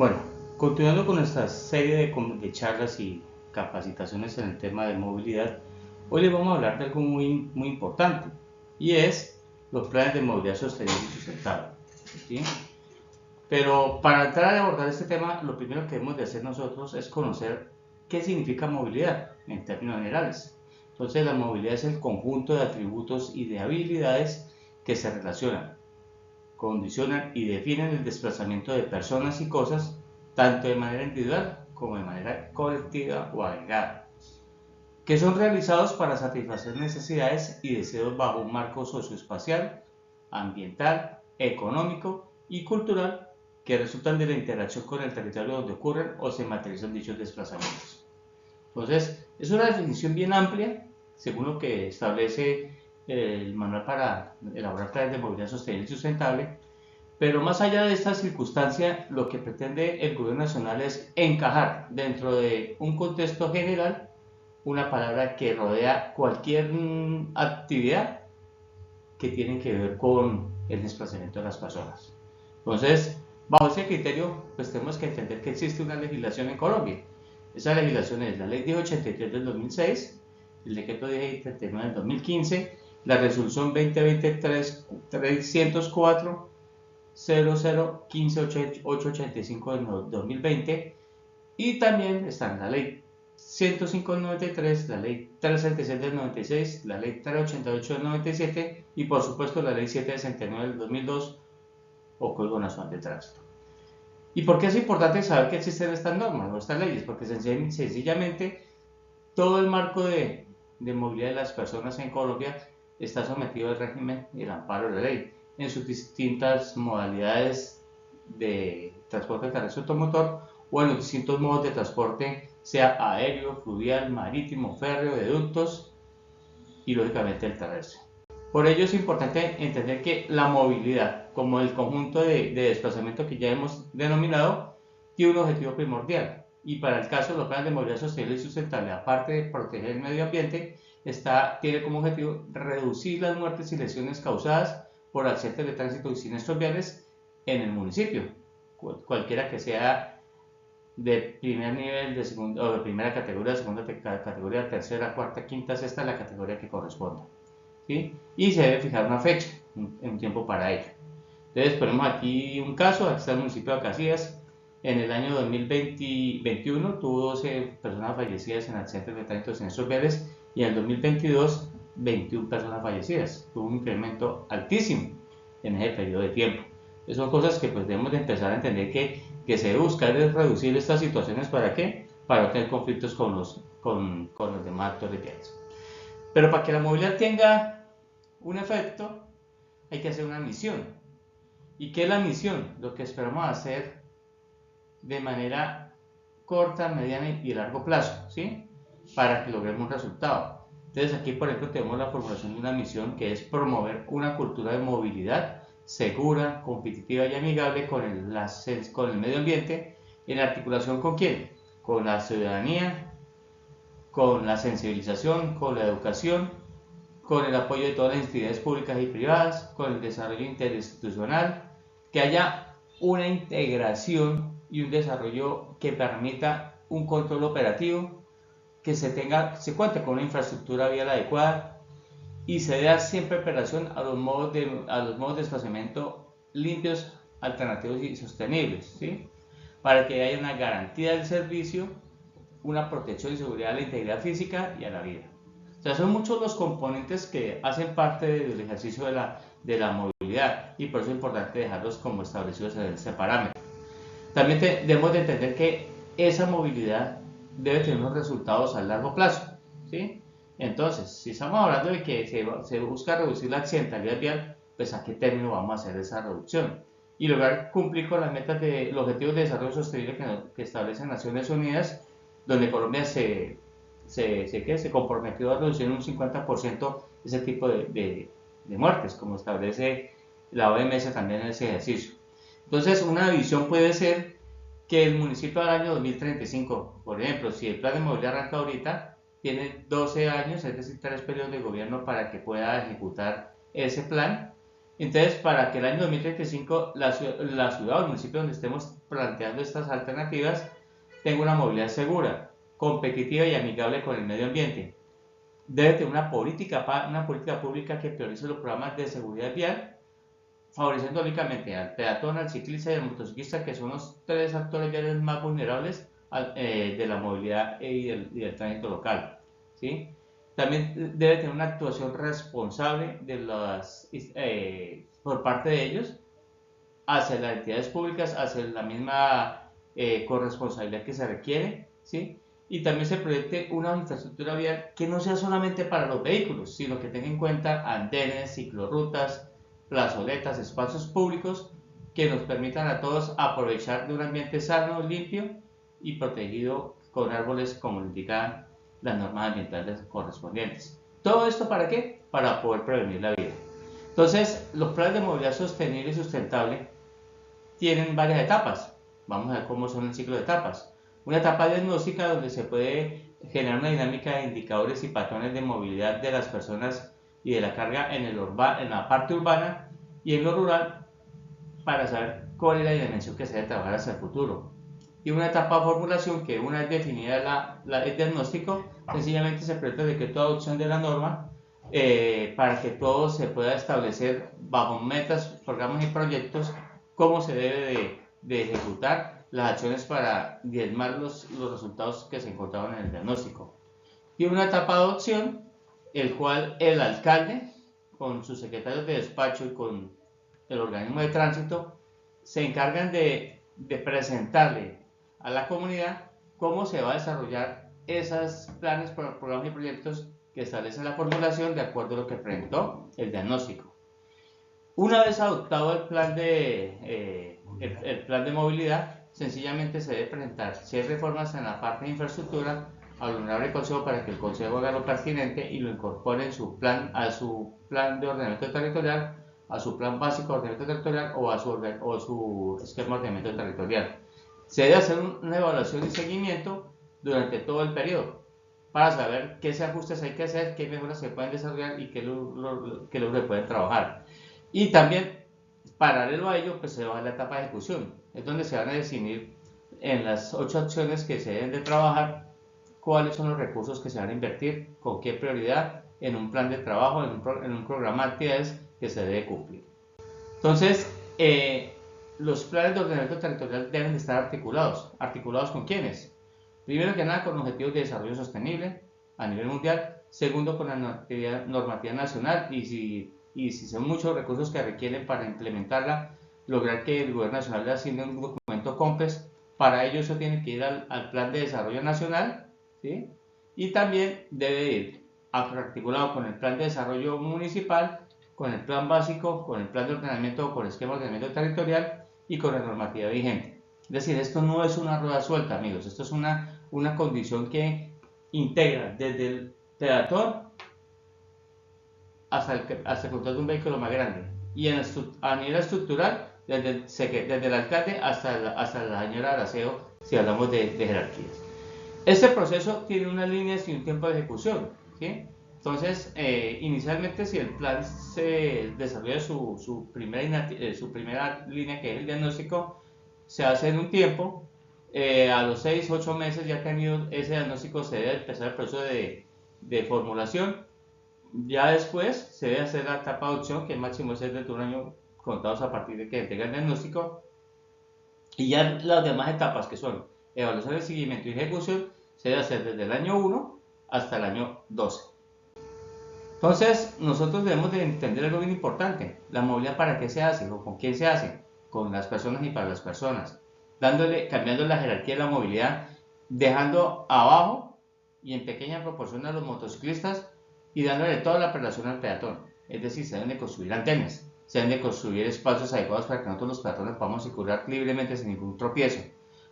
Bueno, continuando con nuestra serie de charlas y capacitaciones en el tema de movilidad, hoy les vamos a hablar de algo muy importante, y es los planes de movilidad sostenible y sustentable, ¿sí? Pero para entrar a abordar este tema, lo primero que debemos de hacer nosotros es conocer qué significa movilidad en términos generales. Entonces, la movilidad es el conjunto de atributos y de habilidades que se relacionan, condicionan y definen el desplazamiento de personas y cosas, tanto de manera individual como de manera colectiva o agregada, que son realizados para satisfacer necesidades y deseos bajo un marco socioespacial, ambiental, económico y cultural que resultan de la interacción con el territorio donde ocurren o se materializan dichos desplazamientos. Entonces, es una definición bien amplia, según lo que establece el manual para elaborar planes de movilidad sostenible y sustentable, pero más allá de esta circunstancia, lo que pretende el gobierno nacional es encajar dentro de un contexto general una palabra que rodea cualquier actividad que tiene que ver con el desplazamiento de las personas. Entonces, bajo ese criterio, pues tenemos que entender que existe una legislación en Colombia. Esa legislación es la Ley 1083 del 2006, el Decreto 1039 del 2015, la Resolución 2023-304, 00-15-885 del 2020, y también están la Ley 105 del 93, la Ley 366 del 96, la Ley 388 del 97 y por supuesto la Ley 769 del 2002 o Código Nacional de Tránsito. ¿Y por qué es importante saber que existen estas normas o estas leyes? Porque sencillamente todo el marco de movilidad de las personas en Colombia está sometido al régimen y el amparo de la ley en sus distintas modalidades de transporte terrestre automotor o en los distintos modos de transporte, sea aéreo, fluvial, marítimo, férreo, de ductos y lógicamente el terrestre. Por ello es importante entender que la movilidad, como el conjunto de desplazamiento que ya hemos denominado, tiene un objetivo primordial. Y para el caso de los planes de movilidad sostenible y sustentable, aparte de proteger el medio ambiente, tiene como objetivo reducir las muertes y lesiones causadas por accidentes de tránsito y siniestros viales en el municipio, cualquiera que sea de primer nivel, de segunda, o de primera categoría, segunda categoría, tercera, cuarta, quinta, sexta, la categoría que corresponda, ¿sí? Y se debe fijar una fecha, un tiempo para ello. Entonces ponemos aquí un caso, aquí está el municipio de Casillas. En el año 2021 tuvo 12 personas fallecidas en accidentes de tránsito y siniestros viales, y en el 2022 21 personas fallecidas. Tuvo un incremento altísimo en ese periodo de tiempo. Esas son cosas que pues debemos de empezar a entender que se debe buscar es reducir estas situaciones. ¿Para qué? Para no tener conflictos con los demás actores viales. Pero para que la movilidad tenga un efecto, hay que hacer una misión. ¿Y qué es la misión? Lo que esperamos hacer de manera corta, mediana y a largo plazo, ¿sí? Para que logremos un resultado. Entonces aquí, por ejemplo, tenemos la formulación de una misión que es promover una cultura de movilidad segura, competitiva y amigable con el medio ambiente, en articulación ¿con quién? Con la ciudadanía, con la sensibilización, con la educación, con el apoyo de todas las entidades públicas y privadas, con el desarrollo interinstitucional, que haya una integración y un desarrollo que permita un control operativo, que se cuente con una infraestructura vial adecuada y se dé siempre operación a los modos de desplazamiento limpios, alternativos y sostenibles, ¿sí? Para que haya una garantía del servicio, una protección y seguridad a la integridad física y a la vida. O sea, son muchos los componentes que hacen parte del ejercicio de la movilidad, y por eso es importante dejarlos como establecidos en este parámetro. También debemos de entender que esa movilidad debe tener unos resultados a largo plazo, ¿sí? Entonces, si estamos hablando de que se busca reducir la accidentalidad vial, pues a qué término vamos a hacer esa reducción y lograr cumplir con las metas de los objetivos de desarrollo sostenible que establecen Naciones Unidas, donde Colombia se comprometió a reducir en un 50% ese tipo de muertes, como establece la OMS también en ese ejercicio. Entonces, una visión puede ser que el municipio al año 2035, por ejemplo, si el plan de movilidad arranca ahorita, tiene 12 años, es decir, 3 periodos de gobierno para que pueda ejecutar ese plan. Entonces, para que el año 2035 la ciudad o el municipio donde estemos planteando estas alternativas tenga una movilidad segura, competitiva y amigable con el medio ambiente. Debe tener una política pública que priorice los programas de seguridad vial, favoreciendo únicamente al peatón, al ciclista y al motociclista, que son los tres actores viales más vulnerables de la movilidad y del tránsito local, ¿sí? También debe tener una actuación responsable por parte de ellos hacia las entidades públicas, hacia la misma corresponsabilidad que se requiere, ¿sí? Y también se proyecte una infraestructura vial que no sea solamente para los vehículos, sino que tenga en cuenta andenes, ciclorrutas, plazoletas, espacios públicos que nos permitan a todos aprovechar de un ambiente sano, limpio y protegido con árboles como indican las normas ambientales correspondientes. ¿Todo esto para qué? Para poder prevenir la vida. Entonces, los planes de movilidad sostenible y sustentable tienen varias etapas. Vamos a ver cómo son el ciclo de etapas. Una etapa diagnóstica donde se puede generar una dinámica de indicadores y patrones de movilidad de las personas y de la carga en la parte urbana y en lo rural para saber cuál es la dimensión que se debe trabajar hacia el futuro. Y una etapa de formulación que una vez definida el diagnóstico, sencillamente se trata de que toda adopción de la norma para que todo se pueda establecer bajo metas, programas y proyectos cómo se debe de ejecutar las acciones para diezmar los resultados que se encontraban en el diagnóstico. Y una etapa de adopción, el cual el alcalde, con sus secretarios de despacho y con el organismo de tránsito, se encargan de presentarle a la comunidad cómo se va a desarrollar esos planes, programas y proyectos que establecen la formulación de acuerdo a lo que presentó el diagnóstico. Una vez adoptado el plan de movilidad, sencillamente se debe presentar 6 reformas en la parte de infraestructura al Honorable Consejo para que el Consejo haga lo pertinente y lo incorpore en a su plan de ordenamiento territorial, a su plan básico de ordenamiento territorial o a su esquema de ordenamiento territorial. Se debe hacer una evaluación y seguimiento durante todo el periodo para saber qué ajustes hay que hacer, qué mejoras se pueden desarrollar y qué logros se pueden trabajar. Y también, paralelo a ello, pues se va a la etapa de ejecución. Es donde se van a definir en las 8 acciones que se deben de trabajar cuáles son los recursos que se van a invertir, con qué prioridad, en un plan de trabajo, en un programa de actividades que se debe cumplir. Entonces, los planes de ordenamiento territorial deben de estar articulados. ¿Articulados con quiénes? Primero que nada, con objetivos de desarrollo sostenible a nivel mundial. Segundo, con la normativa nacional y si son muchos recursos que requieren para implementarla, lograr que el gobierno nacional le asigne un documento COMPES. Para ello eso tiene que ir al plan de desarrollo nacional, ¿sí? Y también debe ir articulado con el plan de desarrollo municipal, con el plan básico, con el plan de ordenamiento, con el esquema de ordenamiento territorial y con la normativa vigente. Es decir, esto no es una rueda suelta, amigos, esto es una condición que integra desde el peatón hasta el control de un vehículo más grande. Y a nivel estructural, desde el alcalde hasta la señora del aseo, si hablamos de jerarquías. Este proceso tiene unas líneas y un tiempo de ejecución, ¿sí? Entonces, inicialmente, si el plan se desarrolla su primera línea, que es el diagnóstico, se hace en un tiempo. A los 6-8 meses ya tenido ese diagnóstico, se debe empezar el proceso de formulación. Ya después se debe hacer la etapa de adopción, que el máximo es de un año contados a partir de que entrega el diagnóstico. Y ya las demás etapas, que son evaluación de seguimiento y ejecución, se debe hacer desde el año 1 hasta el año 12. Entonces, nosotros debemos de entender algo bien importante. La movilidad, ¿para qué se hace o con quién se hace? Con las personas y para las personas. Cambiando la jerarquía de la movilidad, dejando abajo y en pequeña proporción a los motociclistas y dándole toda la prelación al peatón. Es decir, se deben de construir antenas, se deben de construir espacios adecuados para que nosotros los peatones podamos circular libremente sin ningún tropiezo.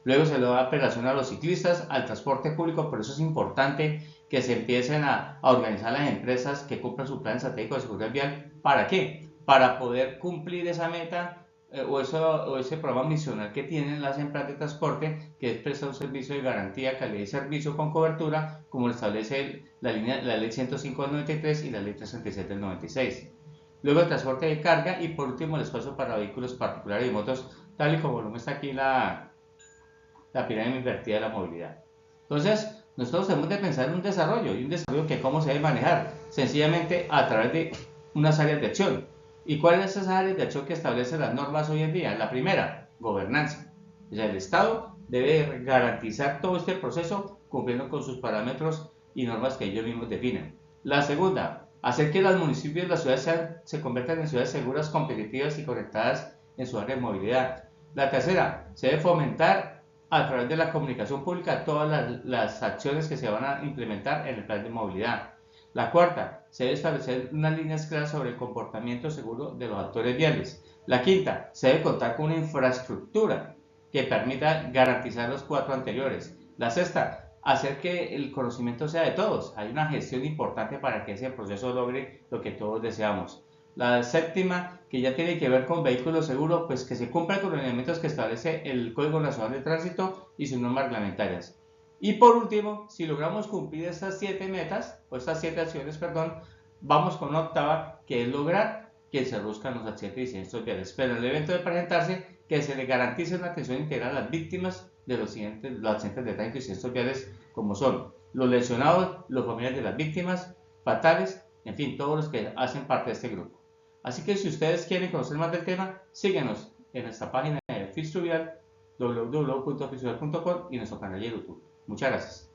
Luego se le da prelación a los ciclistas, al transporte público. Por eso es importante que se empiecen a organizar las empresas que cumplan su plan estratégico de seguridad vial. ¿Para qué? Para poder cumplir esa meta o ese programa misional que tienen las empresas de transporte, que es prestar un servicio de garantía, calidad y servicio con cobertura, como lo establece la ley 105 del 93 y la ley 367 del 96. luego el transporte de carga y por último el espacio para vehículos particulares y motos, tal y como lo muestra aquí la pirámide invertida de la movilidad. Entonces, nosotros debemos de pensar en un desarrollo y un desarrollo que cómo se debe manejar, sencillamente a través de unas áreas de acción. ¿Y cuáles son esas áreas de acción que establecen las normas hoy en día? La primera, gobernanza. O sea, el Estado debe garantizar todo este proceso cumpliendo con sus parámetros y normas que ellos mismos definen. La segunda, hacer que los municipios y las ciudades se conviertan en ciudades seguras, competitivas y conectadas en su área de movilidad. La tercera, se debe fomentar a través de la comunicación pública todas las acciones que se van a implementar en el plan de movilidad. La cuarta, se debe establecer unas líneas claras sobre el comportamiento seguro de los actores viales. La quinta, se debe contar con una infraestructura que permita garantizar los cuatro anteriores. La sexta, hacer que el conocimiento sea de todos. Hay una gestión importante para que ese proceso logre lo que todos deseamos. La séptima, que ya tiene que ver con vehículos seguros, pues que se cumplan con los elementos que establece el Código Nacional de Tránsito y sus normas reglamentarias. Y por último, si logramos cumplir estas 7 metas, o estas 7 acciones, perdón, vamos con una octava, que es lograr que se reduzcan los accidentes y siniestros viales. Pero en el evento de presentarse, que se le garantice una atención integral a las víctimas de los accidentes de tránsito y siniestros viales, como son los lesionados, los familiares de las víctimas, fatales, en fin, todos los que hacen parte de este grupo. Así que si ustedes quieren conocer más del tema, síguenos en nuestra página de Fitstuvial, www.fitstuvial.com y en nuestro canal de YouTube. Muchas gracias.